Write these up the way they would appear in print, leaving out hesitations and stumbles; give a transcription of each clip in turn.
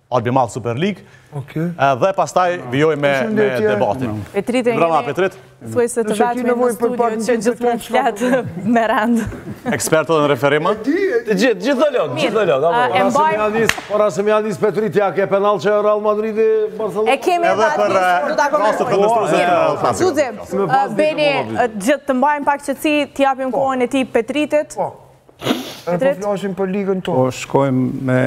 Albi Madh Super League. Dhe pastaj vijoj me debatin. Petrit e Brava, Petrit. Thuaj se të vetëmi në studio që gjithmonë fletë me rend. Ekspertët në referima? Gjithë dhe lëngë. Para se me janis Petrit, ja ke penal që Real Madrid e Barcelona. E kemi edhe atë do t'a komentojmë. Zuzim, Beni, gjithë të mbajmë pak qëtësi, t'japim kohën e ti Petritit. Petrit? Po flasim për ligën tonë. Po shkojmë me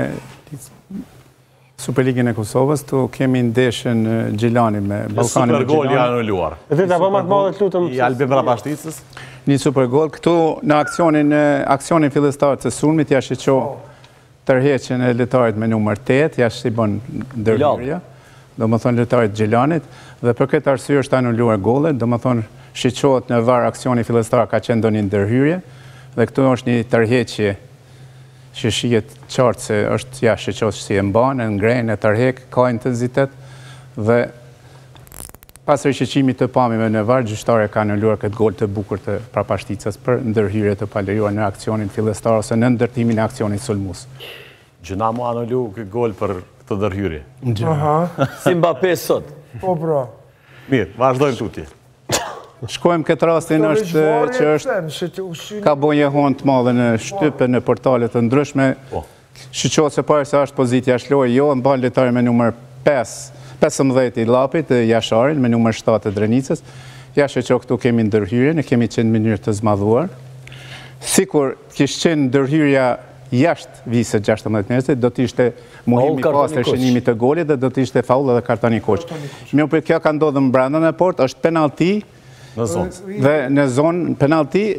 Superligën e Kosovës, tu kemi ndeshën Gjilani me Ballkanin e Supergol Gjilani. janë anuluar. E të pa matë madhe të lutëm. I Albin Vrabashticës. Një supergol. Këtu në aksionin fillestar të sulmit, ja shqo tërheqen e letarit me numër 8, ja shqi bën ndërhyrja, do më thonë letarit Gjilanit, dhe për këtë arsye është anuluar golet, do më thonë shqohet në var aksioni fillestar ka qenë do një ndërhyrje, dhe këtu është një tërheqje që shihet qartë se është ja shqohet si e mbanë, ngrejnë, e tërhek, ka intensitet, dhe pasër shqeqimit të pamime në varë, gjyqtare ka anuluar këtë gol të bukur të Prapashticës për ndërhyrje të paleruar në aksionin fillestar ose në ndërtimin e aksionit sulmus. Gjëna mu anullu këtë gol për këtë ndërhyrje. Si Mbappé sot. Po pra. Mirë, vazhdojmë tuti. Shkojmë këtë rastin është që është ka bonje honë të madhe në shtype, në portalet të ndryshme. Shqohet se parë se është pozitja shloj, jo, në balë letari me numër 15 i Lapit, Jasharin, me numër 7 të Drenicës. Jashtë që këtu kemi ndërhyrje, ne kemi qenë mënyrë të zmadhuar. Sikur kishë qenë ndërhyrja jashtë vise 16 njerëzit, do t'ishte muhimi pasër shënimit të golit dhe do t'ishte faul dhe kartoni koq. Mjo për kjo ka ndodhë në brenda në port, është penalti dhe në zonë penalti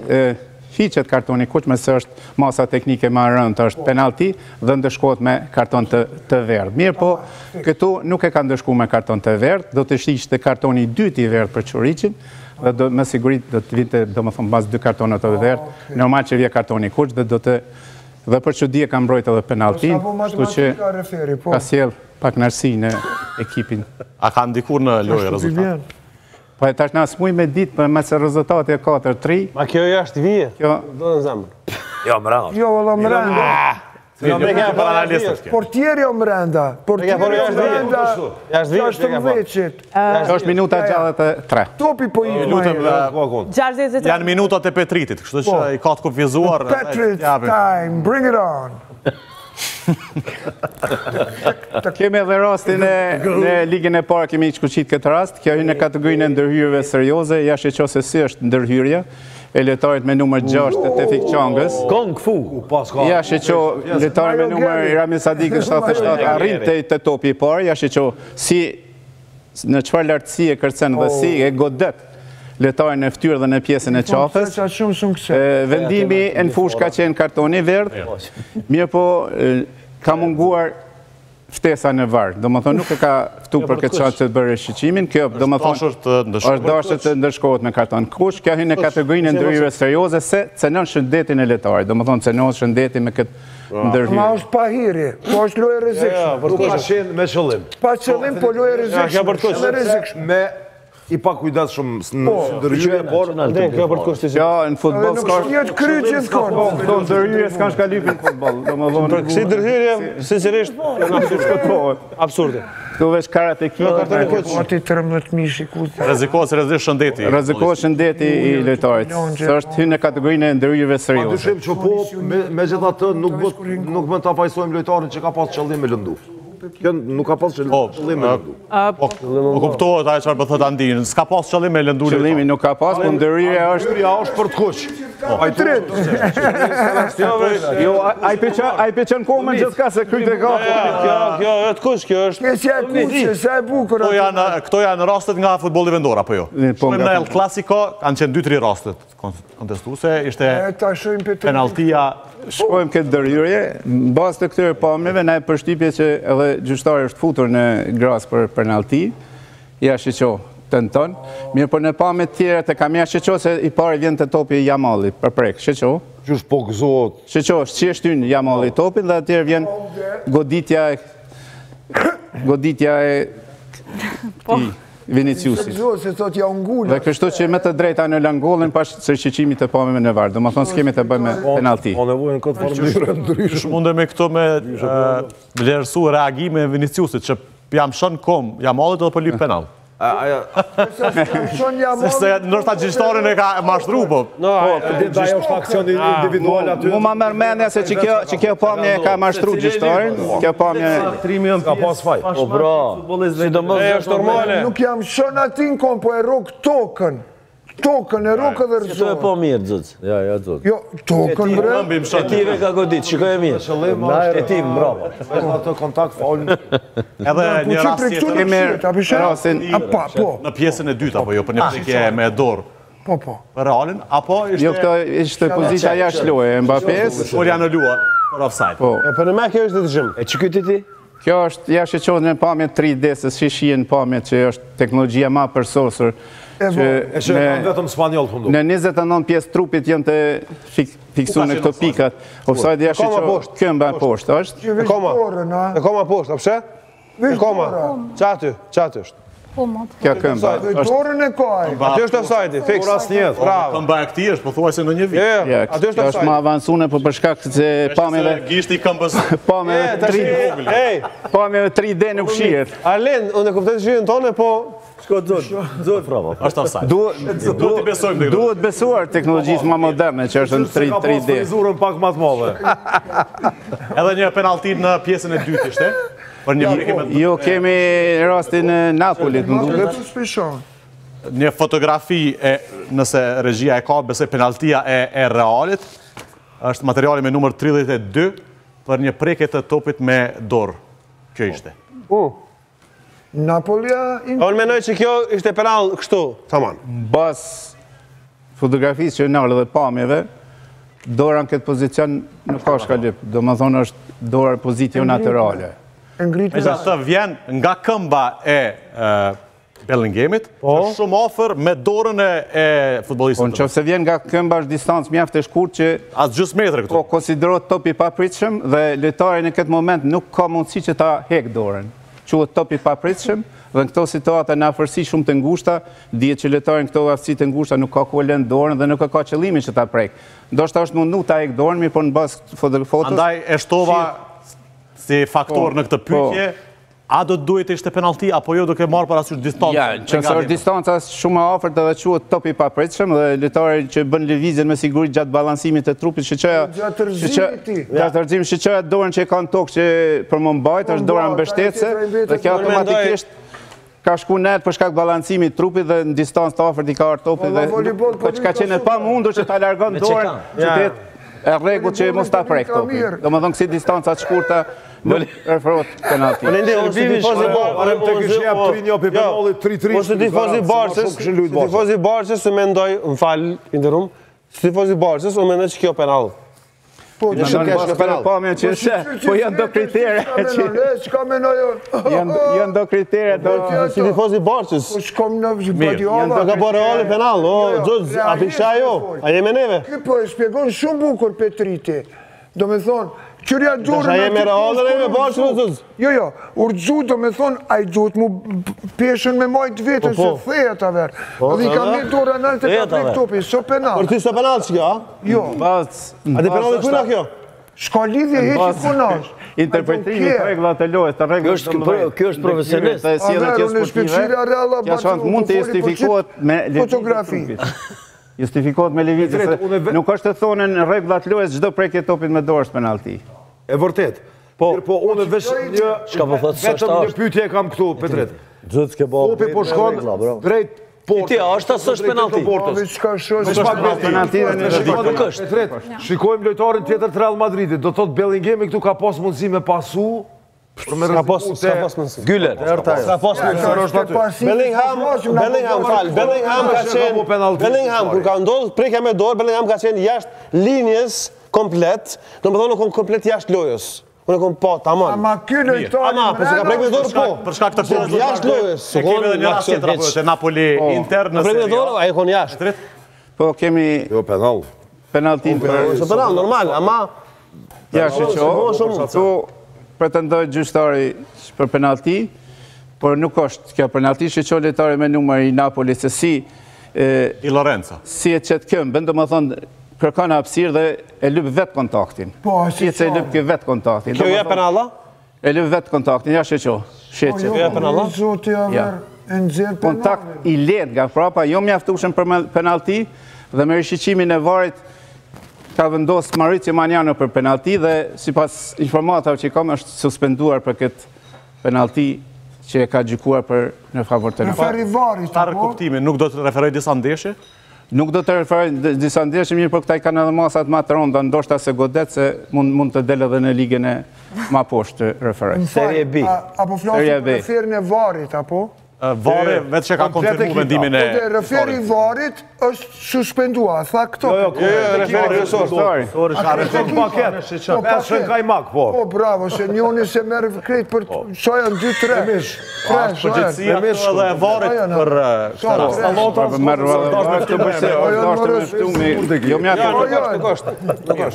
hiqet kartoni koq, mëse është masa teknike ma rëndë, është penalti dhe ndëshkohet me karton të verdh. Mirë po, këtu nuk e ka ndëshku me karton të verdh, do të ishte kartoni 2 i verdh për Quricin, dhe me sigurit do të vinte, do më thonë, bas 2 kartonat të verdh, normal që vje kartoni koq dhe do të dhe për që di e kam mbrojt edhe penaltin, shtu që ka sjell pak nërsi në ekipin. A ka ndikur në lojë rezultat? Po e tash na smuj me ditë për me se rezultati e 4-3. Ma kjo jashtë vije? Kjo... Do në zemër. Jo, mëranda. Jo, valla mëranda. Portieri o mëranda. Portieri o mëranda. Jashtë të mëveqit. Kjo është minuta 63. Topi po i të janë minutat e Petritit, kështu që i ka të kufizuar. Petrit time, bring it on. Kemi edhe rastin në ligën e parë, kemi i shkuqit këtë rast, kjo hy në kategorinë e ndërhyrjeve serioze, jashtë që ose si është ndërhyrje, e letarit me numër 6 të Tefik Qangës. Kong fu. Jashtë që letarit me numër Rami Sadikës 77 arrin të topi i parë, jashtë që si në qëfar lartësi e kërcen dhe si e godet letarin në ftyrë dhe në pjesën e qafës. Vendimi e në fush ka qenë kartoni verdh, mirë po ka munguar ftesa në varë. Do më thonë nuk e ka ftu për këtë qatë që të bërë shqyqimin, kjo do më thonë është dashët të ndërshkohet me karton kush, kjo hy në kategorinë e ndërhyrjeve serioze se cenon shëndetin e letarit, do më thonë cenon shëndetin me këtë ndërhyrje. Ma është pa hiri, po është lojë rezikshme. Nuk ka qenë me qëllim. Pa qëllim, po lojë rezikshme. I pa kujdat shumë në ndërhyrje, por kjo për të kushtisht. Ja, në futbol s'ka... Nuk shqyët kry gjithkon. Këto ndërhyrje s'ka shka lypin futbol. Për kësi ndërhyrje, sincerisht, absurde. Këtu veç karat e kjë. Ati 13 mishi kuta. Rezikohet shëndeti. Rezikohet shëndeti i letarit. Së është hynë në kategorinë e ndërhyrjeve serioze. Pa dyshim që po, me gjitha të nuk më të apajsojmë lojtarin që ka pas qëllim me lëndu. Kjo nuk ka pas qëllim me lëndu. Po kuptohet aje qërë për thët Andinë, s'ka pas qëllim me lëndu. Qëllimi nuk ka pas, po ndërhyrja është për të kuq. Ajtrit. Jo, aj peqen kohë gjithë ka se kryt e ka. Kjo e të kuq, kjo është... Kësja e kuqë, sa e bukur. Këto janë rastet nga futbolli vendor, apo jo? Shkojmë në El Clasico, kanë qenë 2-3 rastet kontestuse, ishte penaltia. Shkojmë këtë ndërhyrje, në bazë të këtyre pamjeve, na e përshtypje që edhe gjyqtari është futur në gras për penalti, ja shqeqo të në tonë, mirë për në pamje tjere të kam ja shqeqo se i pari vjen të topi i Jamali, për prek, shqeqo. Qysh po gëzot? Shqeqo, shqeshtyn Jamali topin dhe atjerë vjen goditja e Viniciusit. Se thot ja ngullë. Dhe kështu që me të drejta në langollin pas së shqyqimit të pameve në varë. Do më thonë s'kemi të bëjmë penalti. Po nevojën këtë formë ndryshme. Mundemi këto me vlerësu reagime Viniciusit, që jam shën kom, jam allit edhe për lyp penal. Se nërta gjishtorin e ka mashtru, po. Da jo është aksion individual aty. Mu ma mërmenja se që kjo pamje ka mashtru gjishtorin, kjo pamje... Ka pas faj. O bra, e është normale. Nuk jam shën atin kom, po e rok tokën. Tokën e rok edhe rëzor. Këto e po mirë, Dzuz. Ja, Dzuz. Jo, tokën bre. E tive ka godit, shikoj e mirë. E tive, bravo. Atë kontakt falin. Edhe një rast rasin në pjesën e dytë, apo jo, për një prekje me dorë. Po. Për Realin, apo ishte... Jo, këto ishte pozita jashtë loje, Mbappés. Por janë luar, për offside. E për në me kjo është të gjëmë. E që këtë ti? Kjo është jashtë që në pamje 3D, se shishien pamje që është teknologjia ma përsosur. E që kanë vetëm spanjoll fundu. Në 29 pjesë trupit janë të fiksu në këto pikat. Offside jashtë që kjo mba poshtë, është? E koma poshtë, a pëse? E koma. Qaty është? Kjo këmba. Dorën e kaj. Aty është offside, fix. Bravo. Këmba e këti është, po thuaj se në një vit. Aty është Kjo është offside. ma avansune për përshkak se pamjeve... Gishti këmbës... Pamjeve 3D në fshirë. Arlen, unë e kuptet shirën tonë, po... Shko Dzud, bravo. është offside. Duhet besuar teknologjisë ma moderne që është në 3D. Ka pas frizurën pak ma të madhe. Edhe një penalti në pjesën e dytë ishte. Për një prekje me... Jo, kemi rastin në Napolit, më duket. Një fotografi, nëse regjia e ka, besoj penaltia e Realit, është materiali me numër 32 për një prekje të topit me dorë. Kjo ishte. Napolia... Unë menoj që kjo ishte penal kështu, taman. Bas fotografisë që nërë dhe pamjeve, dora në këtë pozicion nuk ka shkalip. Do më thonë është dora pozicion naturale. Me që të vjen nga këmba e Bellinghamit, është shumë ofër me dorën e futbolistit. Në që se vjen nga këmba është distancë mjaftë e shkurt që... Asë gjusë metre këtu. Po konsiderot topi papritshëm dhe lojtari në këtë moment nuk ka mundësi që ta hek dorën. Quhet topi papritshëm dhe në këto situata në afërsi shumë të ngushta, dihet që lojtari në këto afërsi të ngushta nuk ka ku e lënë dorën dhe nuk ka qëllimin që ta prek. Ndoshta është mundu ta hek dorën, mirë po në bazë fotos. Andaj e shtova si faktor në këtë pyetje, a do të duhet ishte penalti, apo jo duke marrë parasysh distancë? Ja, që është distanca shumë afërt edhe quhet topi papritshëm dhe lojtari që bën lëvizjen me siguri gjatë balansimit të trupit, gjatë rrëzimit shqeqoja dorën që e ka në tokë që për më mbajt, është dora mbështetëse dhe kjo automatikisht ka shku net për shkak balancimit trupit dhe në distancë të afërt i ka arë topi dhe që ka qenë pa mundur që ta largon dorën që të jetë e rregull që mos ta prek topi. Do më thonë kësi distancat shkurta nuk referohet penalti. Arem të kështë jep 3-1 për penallit 3-3. Po së tifozi Barçës, së mendoj, më falë, inderum, së tifozi Barçës, unë mendoj që kjo penal. Në basë kërë pamja që po janë do kritere janë do kritere si tifozi Barçës do ka bërë Reali penal a pisha jo, a jeme neve po e shpjegon shumë bukur Petriti do me thonë Qërja dorën... Dësha jemi Realën e me Barçën, Zuz? Jo, urgju do me thonë, a i duhet mu peshen me majtë vetën, se theja ta verë. Dhe i ka me dorë analë të ka prek topi, so penal. Për ty so penal që kjo, a? Jo. A di penal e kuna kjo? Shka lidhje heqë i kunash. Interpretimi të reglat të lojës, të reglat të lojës. Kjo është profesionist. A verë, unë e shpëqirja Reala Barçën, mund të justifikohet me fotografi. Justifikohet me levizje, nuk është të thonë në regullat lojës gjdo prekje topit me dorës penalti. E vërtet. Po, unë vesh vetëm një pyetje kam këtu, Petret. Topi po shkon drejt portës. Ti, është asë është penalti. Shikojmë lojtarin tjetër të Real Madridit. Do thot Bellinghami këtu ka pas mundësi me pasu. Ska pas mundësi. Gyller. Ska pas mundësi. Bellingham kur ka ndodhë prekja me dorë, Bellingham ka qenë jashtë linjes komplet, do më thonë në kom komplet jashtë lojës. Unë e kom po, taman. Ama kjo lojtari... Ama, përse ka prek me dorë po. Për shkak të kohës. Jashtë lojës. E kemi edhe një rast tjetër apo të Napoli Inter në Prek me Serie A. dorë, a e kon jashtë. Po, kemi... Jo, penal. Penaltin për... Së penal, normal, ama... Jashtë që pretendoj gjyqtari për penalti, por nuk është kjo penalti shqyqon lojtari me numër i Napolis se si I Lorenzo. Si e qëtë këmë, bëndë më thonë, kërkon hapësirë dhe e lyp vetë kontaktin. Po, si që e lyp kjo vetë kontaktin. Kjo je penalla? E lyp vetë kontaktin, ja shqyqo. Kjo je penalla? Kontakt I let nga prapa, jo mjaftushën për penalti dhe me rishqimin e varit ka vendosë Mauricio Manjano për penalti dhe si pas informatave që I kam është suspenduar për këtë penalti që e ka gjykuar për në favor të në. Referi varit, Tarë kuptimi, nuk do të referoj disa ndeshje? Nuk do të referoj disa ndeshje, mirë për këta I kanë edhe masat ma të ronda, ndoshta se godet se mund të delë edhe në ligën e ma poshtë të referoj. Serie B. Apo flasë për referin e varit, apo? Vari, vetë që ka konfirmu vendimin e... Referi varit është suspendua, tha këto. Referi kryesor. Referi paket, shën kajmak, po. Po, bravo, se njoni se merë krejt për soja në 2-3. Përgjithësia edhe e varit për...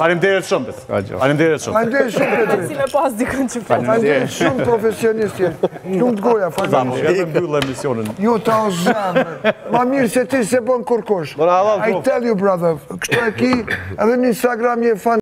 Faleminderit shumë. Faleminderit shumë. Faleminderit shumë. Si me pas dikën që Faleminderit shumë profesionistje. Shumë të goja, faleminderit. Emisionin. Ju ta o zemë. Ma mirë se ti se bën kërkosh. I tell you, brother. Kështu e ki edhe në Instagram je fan